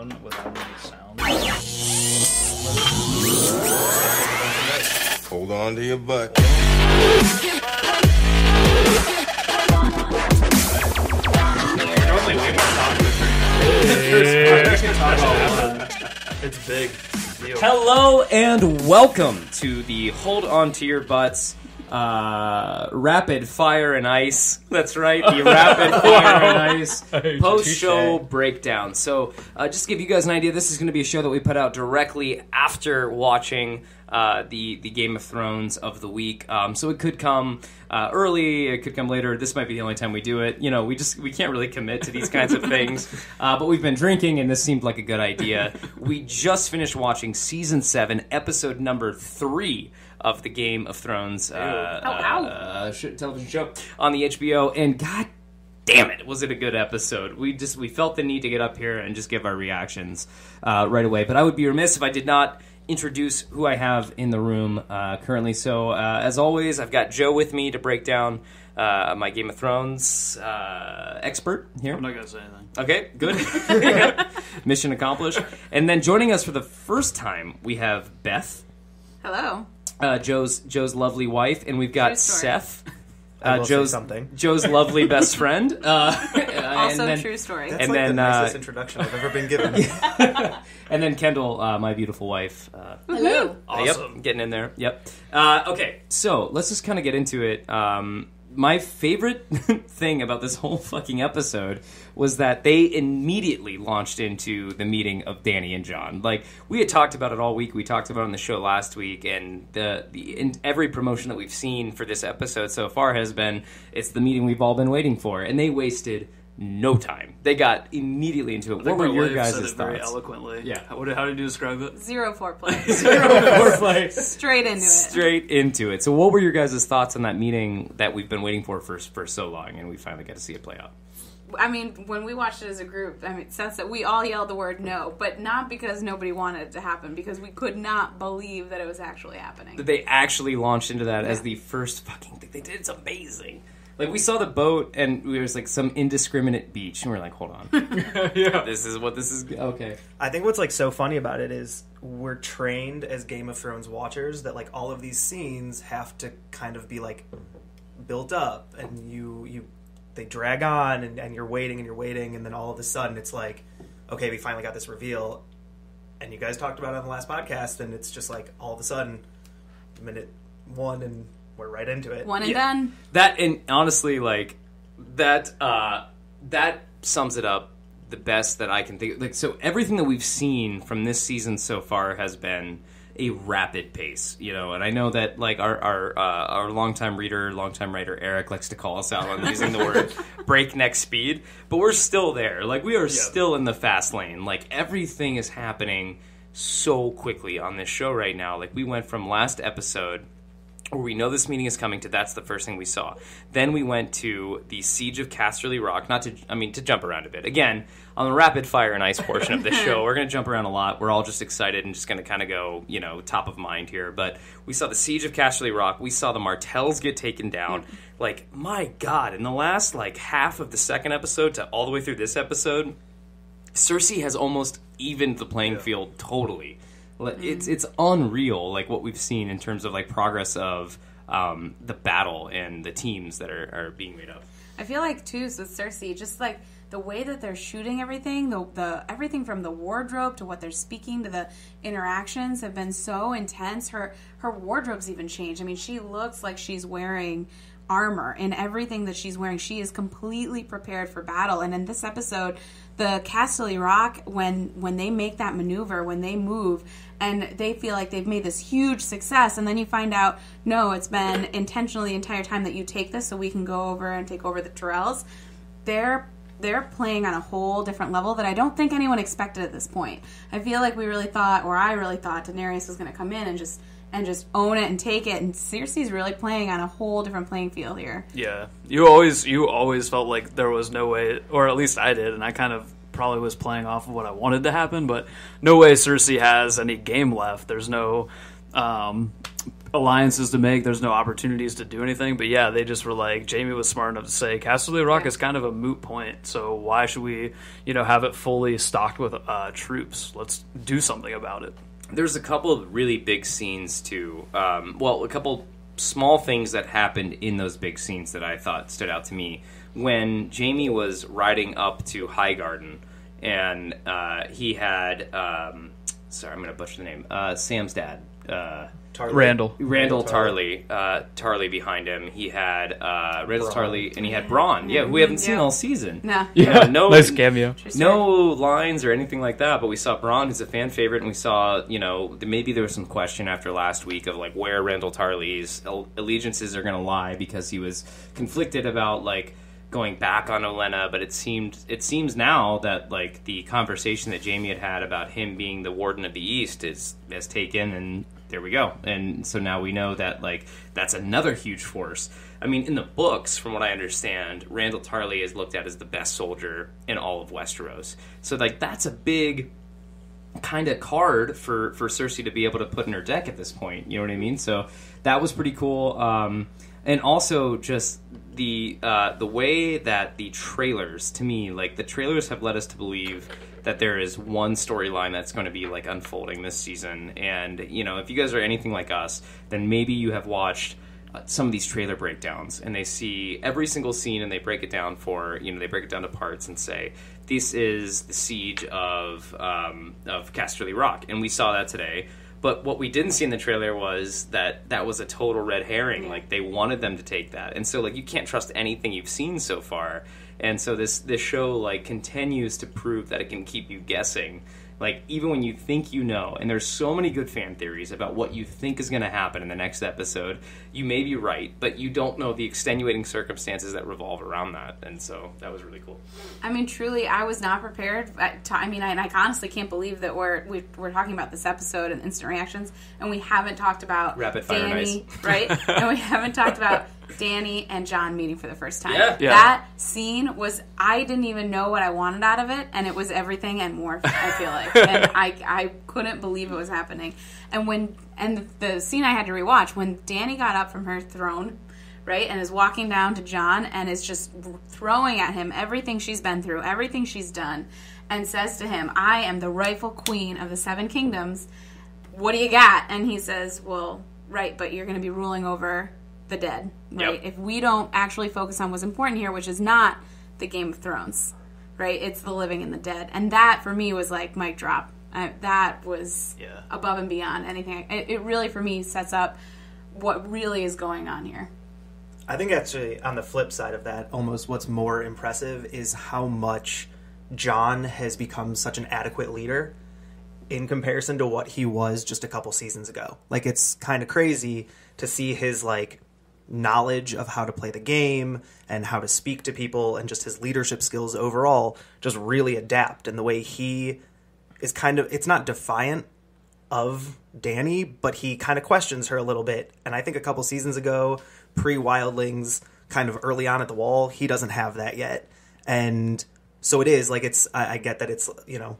throne without any sound. Hold on to your butt. Normally we don't talk It's big. Deal. Hello and welcome to the Hold On To Your Butts Rapid Fire and Ice. That's right, the Rapid Fire and Ice post-show breakdown. So just to give you guys an idea, this is going to be a show that we put out directly after watching the Game of Thrones of the week. So it could come early, it could come later. This might be the only time we do it. You know, we can't really commit to these kinds of things. But we've been drinking, and this seemed like a good idea. We just finished watching Season 7, Episode number 3 of the Game of Thrones television show on the HBO. And God damn it, was it a good episode. We felt the need to get up here and just give our reactions right away. But I would be remiss if I did not introduce who I have in the room currently. So, as always, I've got Joe with me to break down my Game of Thrones expert here. I'm not going to say anything. Okay, good. Mission accomplished. And then joining us for the first time, we have Beth. Hello. Joe's lovely wife. And we've got Seth. Joe's lovely best friend. Also true story. That's and like the nicest introduction I've ever been given. And then Kendall, my beautiful wife. Hello. Awesome. Yep, getting in there. Yep. Okay, so let's just kind of get into it. My favorite thing about this whole fucking episode was that they immediately launched into the meeting of Dany and Jon. Like, we had talked about it all week. We talked about it on the show last week, and in every promotion that we've seen for this episode so far has been, it's the meeting we've all been waiting for. And they wasted no time. They got immediately into it. What were your guys' thoughts? Very eloquently. Yeah. How did you describe it? Zero foreplay. Zero foreplay. Straight into it. Straight into it. So what were your guys' thoughts on that meeting that we've been waiting for so long, and we finally got to see it play out? I mean, when we watched it as a group, since that we all yelled the word no, but not because nobody wanted it to happen, because we could not believe that it was actually happening. That they actually launched into that as the first fucking thing they did. It's amazing. Like, we saw the boat, and there was, like, some indiscriminate beach, and we were like, hold on. Yeah. This is what this is... Okay. I think what's, like, so funny about it is we're trained as Game of Thrones watchers that, like, all of these scenes have to kind of be, like, built up, and they drag on, and you're waiting, and then all of a sudden it's like, okay, we finally got this reveal, and you guys talked about it on the last podcast, and it's just, like, all of a sudden, minute 1, and we're right into it. One and done. That, and honestly, like, that sums it up the best that I can think of. Like, so everything that we've seen from this season so far has been a rapid pace, you know, and I know that, like, our longtime writer Eric likes to call us out on using the word breakneck speed, but we're still there. Like, we are still in the fast lane. Like, everything is happening so quickly on this show right now. Like, we went from last episode, where we know this meeting is coming, to that's the first thing we saw. Then we went to the Siege of Casterly Rock, to jump around a bit. Again, on the rapid fire and ice portion of this show, we're going to jump around a lot. We're all just excited and just going to kind of go, you know, top of mind here. But we saw the Siege of Casterly Rock. We saw the Martells get taken down. Like, my God, in the last, like, half of the second episode to all the way through this episode, Cersei has almost evened the playing field totally. It's unreal, like, what we've seen in terms of, like, progress of the battle and the teams that are being made up. I feel like, too, with Cersei, just, like, the way that they're shooting everything, the everything from the wardrobe to what they're speaking to the interactions have been so intense. Her wardrobe's even changed. I mean, she looks like she's wearing armor, and everything that she's wearing, she is completely prepared for battle. And in this episode, the Casterly Rock, when they make that maneuver, when they move, and they feel like they've made this huge success, and then you find out, no, it's been intentional the entire time that you take this so we can go over and take over the Tyrells. They're playing on a whole different level that I don't think anyone expected at this point. I feel like I really thought Daenerys was going to come in and just own it and take it, and Cersei's really playing on a whole different playing field here. Yeah. You always felt like there was no way, or at least I did, and I kind of probably was playing off of what I wanted to happen, but no way Cersei has any game left. There's no alliances to make. There's no opportunities to do anything. But yeah, they just were like, Jamie was smart enough to say Casterly Rock is kind of a moot point. So why should we, have it fully stocked with troops? Let's do something about it. There's a couple of really big scenes too. A couple small things that happened in those big scenes that I thought stood out to me. When Jamie was riding up to Highgarden, and he had, sorry, I'm going to butcher the name, Sam's dad. Tarly. Randall Tarly behind him. He had Randall Tarly, and he had Braun, who we haven't seen all season. No. No nice cameo. No lines or anything like that, but we saw Braun, who's a fan favorite, and we saw, maybe there was some question after last week of, like, where Randall Tarly's allegiances are going to lie, because he was conflicted about, like, going back on Olenna, but it seems now that, like, the conversation that Jamie had about him being the Warden of the East has taken, and there we go. And so now we know that, like, that's another huge force. I mean, in the books, from what I understand, Randall Tarly is looked at as the best soldier in all of Westeros. So, like, that's a big kind of card for Cersei to be able to put in her deck at this point. You know what I mean? So that was pretty cool. And also just the way that the trailers, to me, like, the trailers have led us to believe that there is one storyline that's going to be, like, unfolding this season. And, if you guys are anything like us, then maybe you have watched some of these trailer breakdowns, and they see every single scene, and they break it down they break it down to parts and say, this is the siege of Casterly Rock. And we saw that today. But what we didn't see in the trailer was that was a total red herring. Like, they wanted them to take that. And so, like, you can't trust anything you've seen so far. And so this show, like, continues to prove that it can keep you guessing. Like, even when you think you know, and there's so many good fan theories about what you think is going to happen in the next episode, you may be right, but you don't know the extenuating circumstances that revolve around that. And so that was really cool. I mean, truly, I was not prepared. I honestly can't believe that we're talking about this episode and instant reactions, and we haven't talked about Rapid Fire Danny, right? And we haven't talked about Danny and John meeting for the first time. Yeah. That scene was, I didn't even know what I wanted out of it, and it was everything and more, I feel like. And I couldn't believe it was happening. And the scene I had to rewatch, when Danny got up from her throne, right, and is walking down to John and is just throwing at him everything she's been through, everything she's done, and says to him, I am the rightful queen of the Seven Kingdoms. What do you got? And he says, well, right, but you're going to be ruling over the dead, right? Yep. If we don't actually focus on what's important here, which is not the Game of Thrones, right? It's the living and the dead. And that, for me, was like mic drop. That was above and beyond anything. It really, for me, sets up what really is going on here. I think actually, on the flip side of that, almost what's more impressive is how much Jon has become such an adequate leader in comparison to what he was just a couple seasons ago. Like, it's kind of crazy to see his, like, knowledge of how to play the game and how to speak to people and just his leadership skills overall just really adapt. And the way he is it's not defiant of Danny, but he kind of questions her a little bit. And I think a couple seasons ago, pre-Wildlings, kind of early on at the Wall, he doesn't have that yet. And so it is, like, I get that it's,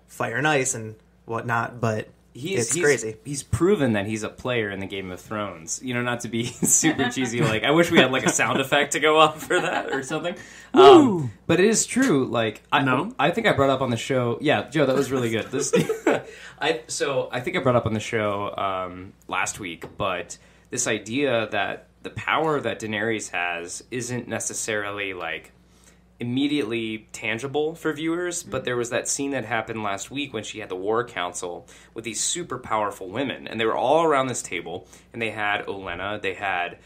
fire and ice and whatnot, but it's crazy. He's proven that he's a player in the Game of Thrones. Not to be super cheesy, like, I wish we had, like, a sound effect to go off for that or something. But it is true. Like, I think I brought up on the show. Yeah, Joe, that was really good. I think I brought up on the show last week, but this idea that the power that Daenerys has isn't necessarily, like, immediately tangible for viewers, but there was that scene that happened last week when she had the War Council with these super powerful women, and they were all around this table, and they had Olenna, they had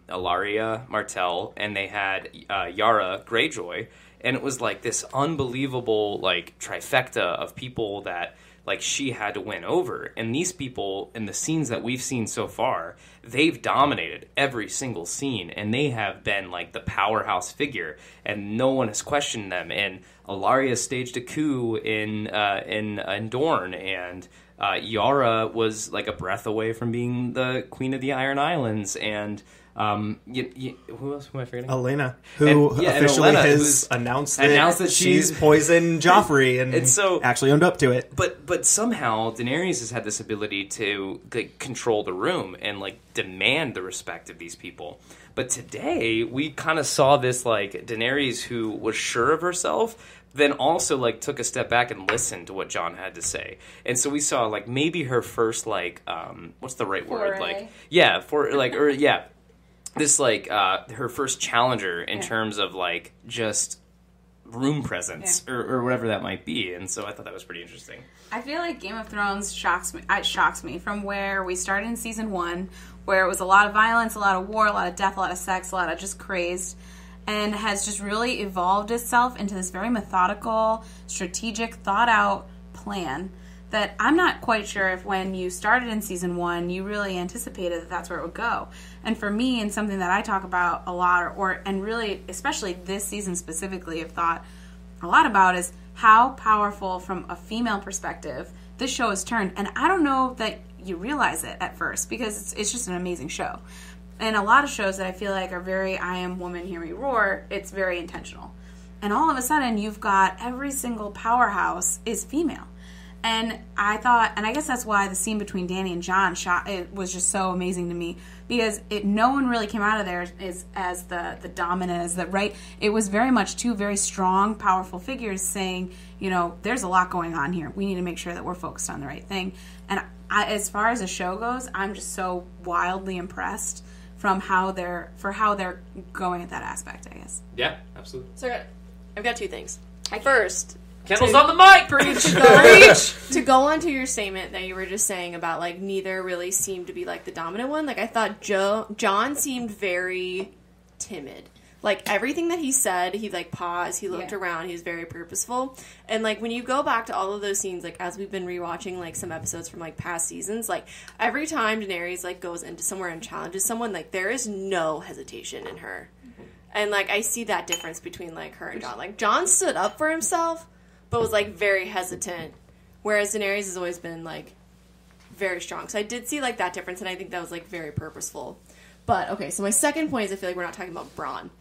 Ilaria Martell, and they had Yara Greyjoy, and it was like this unbelievable, like, trifecta of people that, like, she had to win over. And these people, in the scenes that we've seen so far, they've dominated every single scene, and they have been, like, the powerhouse figure, and no one has questioned them. And Ilaria staged a coup in Dorne, and Yara was, like, a breath away from being the Queen of the Iron Islands, and Who else am I forgetting? Elena, who officially Elena, has announced that she's poisoned Joffrey and so, actually owned up to it. But somehow Daenerys has had this ability to control the room and demand the respect of these people. But today we kind of saw this Daenerys who was sure of herself, then also took a step back and listened to what Jon had to say. And so we saw maybe her first what's the right word? This her first challenger in terms of just room presence or whatever that might be. And so I thought that was pretty interesting. I feel like Game of Thrones shocks me. It shocks me from where we started in season 1, where it was a lot of violence, a lot of war, a lot of death, a lot of sex, a lot of just crazed, and has just really evolved itself into this very methodical, strategic, thought-out plan that I'm not quite sure if when you started in season 1, you really anticipated that that's where it would go. And for me, and something that I talk about a lot, and really, especially this season specifically, have thought a lot about is how powerful, from a female perspective, this show has turned. And I don't know that you realize it at first, because it's just an amazing show. And a lot of shows that I feel like are very I am woman, hear me roar, it's very intentional. And all of a sudden, you've got every single powerhouse is female. And I thought, and I guess that's why the scene between Dany and Jon it was just so amazing to me, because no one really came out of there as the dominant, as the right. It was very much two very strong, powerful figures saying, there's a lot going on here. We need to make sure that we're focused on the right thing. And as far as the show goes, I'm just so wildly impressed from how they're going at that aspect, I guess. Yeah, absolutely. So I've got two things. First, Kendall's on the mic! To go on to your statement that you were just saying about, neither really seemed to be, the dominant one. I thought Jon seemed very timid. Everything that he said, he, paused, he looked around, he was very purposeful. And, when you go back to all of those scenes, as we've been rewatching, some episodes from, past seasons, every time Daenerys, goes into somewhere and challenges someone, there is no hesitation in her. And, I see that difference between, her and Jon. Jon stood up for himself, but was, very hesitant, whereas Daenerys has always been, very strong. So I did see, that difference, and I think that was, very purposeful. But, okay, so my second point is I feel like we're not talking about Bronn.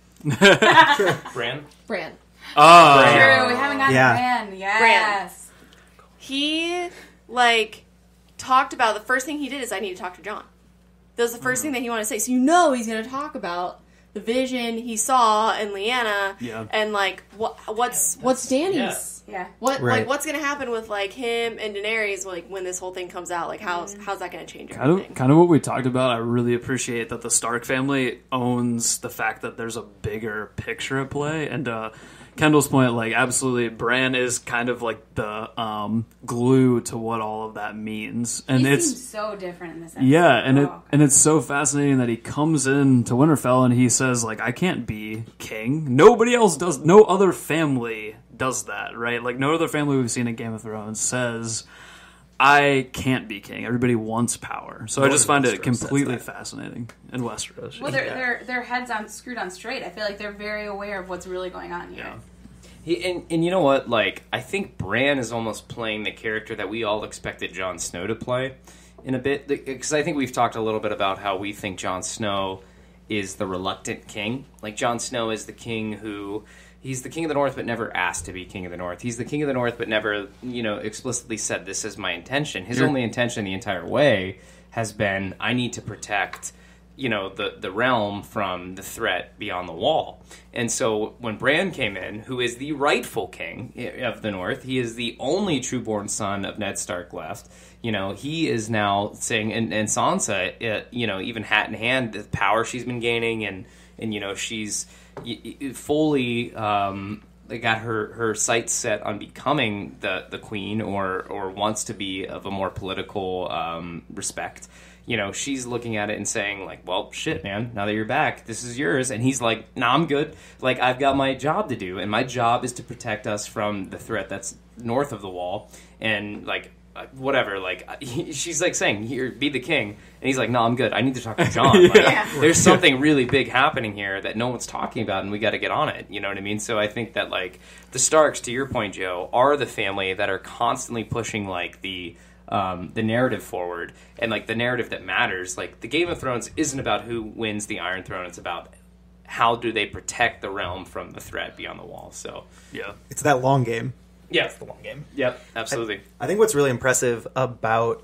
Bran. Oh. True, we haven't gotten Bran. Yes. Bran. He, talked about, the first thing he did is I need to talk to Jon. That was the first thing that he wanted to say. So he's going to talk about the vision he saw in Lyanna, and what's Dany's? Yeah. What's gonna happen with him and Daenerys when this whole thing comes out? How's that gonna change everything? Kind of what we talked about. I really appreciate that the Stark family owns the fact that there's a bigger picture at play, and Kendall's point, absolutely, Bran is kind of the glue to what all of that means, and he seems so different in this episode. Yeah, and it's so fascinating that he comes into Winterfell and he says I can't be king. Nobody else does. No other family does that, right? No other family we've seen in Game of Thrones says I can't be king. Everybody wants power, so I just find it completely fascinating in Westeros. Well, their heads screwed on straight. I feel like they're very aware of what's really going on here. Yeah. And you know what? I think Bran is almost playing the character that we all expected Jon Snow to play in a bit, because I think we've talked a little bit about how we think Jon Snow is the reluctant king. Jon Snow is the king who. He's the king of the North, but never asked to be king of the North. He's the king of the North, but never, explicitly said, this is my intention. His only intention the entire way has been, I need to protect, the realm from the threat beyond the wall. And so when Bran came in, who is the rightful king of the North, he is the only trueborn son of Ned Stark left. He is now saying, and Sansa, even hat in hand, the power she's been gaining, and she's fully got her sights set on becoming the queen, or wants to be of a more political respect. She's looking at it and saying well, shit, man, now that you're back, this is yours. And he's nah, I'm good. I've got my job to do, and my job is to protect us from the threat that's north of the wall. And whatever, she's saying, here, be the king, and he's no, I'm good, I need to talk to Jon. There's something really big happening here that no one's talking about, and we got to get on it, you know what I mean? So I think that the Starks, to your point, Joe, are the family that are constantly pushing the the narrative forward, and like the narrative that matters. Like the Game of Thrones isn't about who wins the Iron Throne; it's about how do they protect the realm from the threat beyond the wall. So Yeah. It's that long game. yeah, It's the long game. yep, absolutely. I think what's really impressive about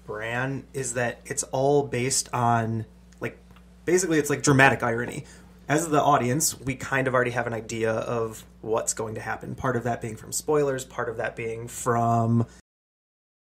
Bran is that it's all based on, like, basically it's like dramatic irony. As the audience, we kind of already have an idea of what's going to happen. Part of that being from spoilers, part of that being from